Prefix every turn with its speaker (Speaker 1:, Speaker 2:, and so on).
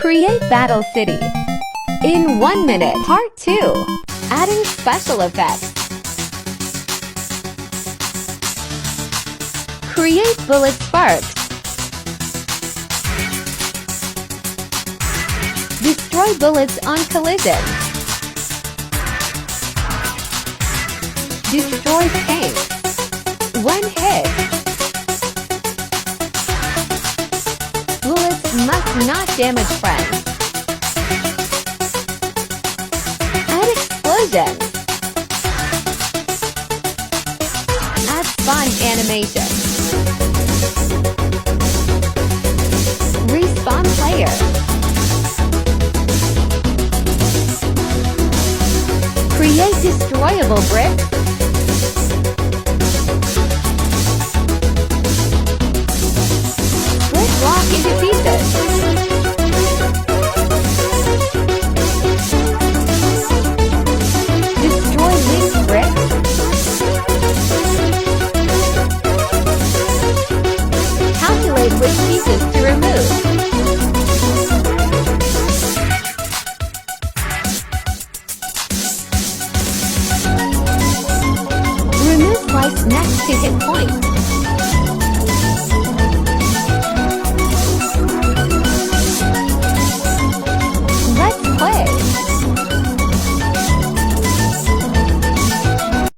Speaker 1: Create Battle City in 1 minute. Part 2. Adding special effects. Create bullet sparks. Destroy bullets on collision. Destroy tanks. 1 hit. Bullets must not damage friends. Add explosions. Add fun animation. Respawn player. Create destroyable bricks. Split block into pieces. Destroy linked bricks. Calculate which pieces to remove. Remove lights next to hit points.